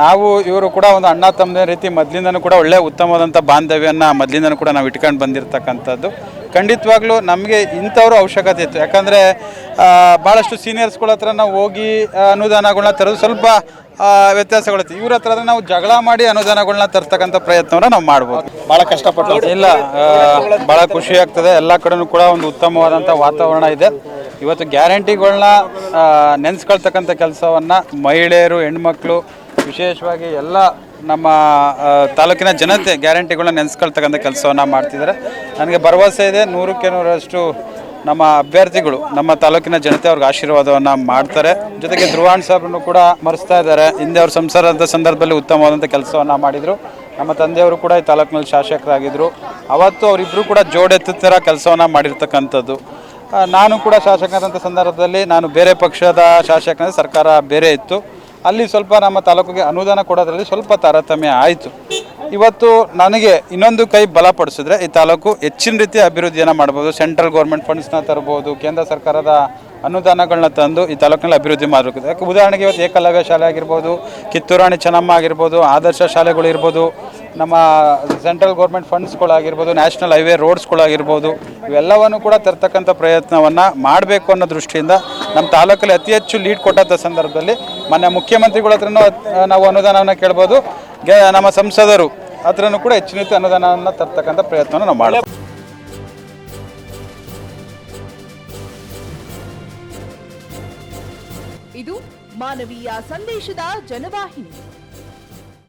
ನಾವು ಇವರು ಕೂಡ ಒಂದು ಅಣ್ಣ ತಮ್ಮದ ರೀತಿ ಮೊದಲಿಂದನೂ ಕೂಡ ಒಳ್ಳೆ ಉತ್ತಮವಾದಂಥ ಬಾಂಧವ್ಯನ ಮೊದಲಿಂದನೂ ಕೂಡ ನಾವು ಇಟ್ಕೊಂಡು ಬಂದಿರತಕ್ಕಂಥದ್ದು. ಖಂಡಿತವಾಗ್ಲೂ ನಮಗೆ ಇಂಥವ್ರ ಅವಶ್ಯಕತೆ ಇತ್ತು. ಯಾಕಂದರೆ ಭಾಳಷ್ಟು ಸೀನಿಯರ್ಸ್ಗಳ ಹತ್ರ ನಾವು ಹೋಗಿ ಅನುದಾನಗಳನ್ನ ತರೋದು ಸ್ವಲ್ಪ ವ್ಯತ್ಯಾಸಗಳಿತ್ತು. ಇವ್ರ ಹತ್ರ ನಾವು ಜಗಳ ಮಾಡಿ ಅನುದಾನಗಳನ್ನ ತರ್ತಕ್ಕಂಥ ಪ್ರಯತ್ನವನ್ನು ನಾವು ಮಾಡ್ಬೋದು. ಭಾಳ ಕಷ್ಟಪಟ್ಟು ಇಲ್ಲ, ಭಾಳ ಖುಷಿ ಆಗ್ತದೆ. ಎಲ್ಲ ಕಡೆನೂ ಕೂಡ ಒಂದು ಉತ್ತಮವಾದಂಥ ವಾತಾವರಣ ಇದೆ. ಇವತ್ತು ಗ್ಯಾರಂಟಿಗಳನ್ನ ನೆನೆಸ್ಕೊಳ್ತಕ್ಕಂಥ ಕೆಲಸವನ್ನು ಮಹಿಳೆಯರು, ಹೆಣ್ಮಕ್ಳು, ವಿಶೇಷವಾಗಿ ಎಲ್ಲ ನಮ್ಮ ತಾಲೂಕಿನ ಜನತೆ ಗ್ಯಾರಂಟಿಗಳನ್ನ ನೆನೆಸ್ಕೊಳ್ತಕ್ಕಂಥ ಕೆಲಸವನ್ನು ಮಾಡ್ತಿದ್ದಾರೆ. ನನಗೆ ಭರವಸೆ ಇದೆ 100ಕ್ಕೆ 100ರಷ್ಟು ನಮ್ಮ ಅಭ್ಯರ್ಥಿಗಳು ನಮ್ಮ ತಾಲೂಕಿನ ಜನತೆ ಅವ್ರಿಗೆ ಆಶೀರ್ವಾದವನ್ನು ಮಾಡ್ತಾರೆ. ಜೊತೆಗೆ ಧ್ರುವಾಣ್ ಸಾಬ್ರನ್ನು ಕೂಡ ಮರೆಸ್ತಾ ಇದ್ದಾರೆ. ಹಿಂದೆ ಅವ್ರ ಸಂಸಾರದ ಸಂದರ್ಭದಲ್ಲಿ ಉತ್ತಮವಾದಂಥ ಕೆಲಸವನ್ನು ಮಾಡಿದರು. ನಮ್ಮ ತಂದೆಯವರು ಕೂಡ ಈ ತಾಲೂಕಿನಲ್ಲಿ ಶಾಸಕರಾಗಿದ್ದರು. ಅವತ್ತು ಅವರಿಬ್ಬರು ಕೂಡ ಜೋಡೆತ್ತ ಥರ ಕೆಲಸವನ್ನು ಮಾಡಿರ್ತಕ್ಕಂಥದ್ದು. ನಾನು ಕೂಡ ಶಾಸಕರಾದಂಥ ಸಂದರ್ಭದಲ್ಲಿ ನಾನು ಬೇರೆ ಪಕ್ಷದ ಶಾಸಕನ ಸರ್ಕಾರ ಬೇರೆ ಇತ್ತು. ಅಲ್ಲಿ ಸ್ವಲ್ಪ ನಮ್ಮ ತಾಲೂಕಿಗೆ ಅನುದಾನ ಕೊಡೋದ್ರಲ್ಲಿ ಸ್ವಲ್ಪ ತಾರತಮ್ಯ ಆಯಿತು. ಇವತ್ತು ನನಗೆ ಇನ್ನೊಂದು ಕೈ ಬಲಪಡಿಸಿದ್ರೆ ಈ ತಾಲೂಕು ಹೆಚ್ಚಿನ ರೀತಿಯ ಅಭಿವೃದ್ಧಿಯನ್ನು ಮಾಡ್ಬೋದು. ಸೆಂಟ್ರಲ್ ಗೌರ್ಮೆಂಟ್ ಫಂಡ್ಸ್ನ ತರ್ಬೋದು, ಕೇಂದ್ರ ಸರ್ಕಾರದ ಅನುದಾನಗಳನ್ನ ತಂದು ಈ ತಾಲೂಕಿನಲ್ಲಿ ಅಭಿವೃದ್ಧಿ ಮಾಡಬೇಕು. ಯಾಕೆ ಉದಾಹರಣೆಗೆ ಇವತ್ತು ಏಕಲವ್ಯ ಶಾಲೆ ಆಗಿರ್ಬೋದು, ಕಿತ್ತೂರಾಣಿ ಚೆನ್ನಮ್ಮ ಆಗಿರ್ಬೋದು, ಆದರ್ಶ ಶಾಲೆಗಳು ಇರ್ಬೋದು, ನಮ್ಮ ಸೆಂಟ್ರಲ್ ಗೌರ್ಮೆಂಟ್ ಫಂಡ್ಸ್ಗಳಾಗಿರ್ಬೋದು, ನ್ಯಾಷನಲ್ ಹೈವೇ ರೋಡ್ಸ್ಗಳಾಗಿರ್ಬೋದು, ಇವೆಲ್ಲವನ್ನು ಕೂಡ ತರ್ತಕ್ಕಂಥ ಪ್ರಯತ್ನವನ್ನು ಮಾಡಬೇಕು ಅನ್ನೋ ದೃಷ್ಟಿಯಿಂದ ನಮ್ಮ ತಾಲೂಕಲ್ಲಿ ಅತಿ ಹೆಚ್ಚು ಲೀಡ್ ಕೊಟ್ಟಂಥ ಸಂದರ್ಭದಲ್ಲಿ ಮಾನ್ಯ ಮುಖ್ಯಮಂತ್ರಿಗಳ ಹತ್ರನೂ ನಾವು ಅನುದಾನವನ್ನು ಕೇಳ್ಬೋದು. ನಮ್ಮ ಸಂಸದರು ಹತ್ರನೂ ಕೂಡ ಹೆಚ್ಚಿನ ರೀತಿ ಅನುದಾನವನ್ನು ತರ್ತಕ್ಕಂಥ ಪ್ರಯತ್ನವನ್ನು ನಾವು ಮಾಡ್ತೀವಿ. ಇದು ಮಾನವೀಯ ಸಂದೇಶದ ಜನವಾಹಿನಿ.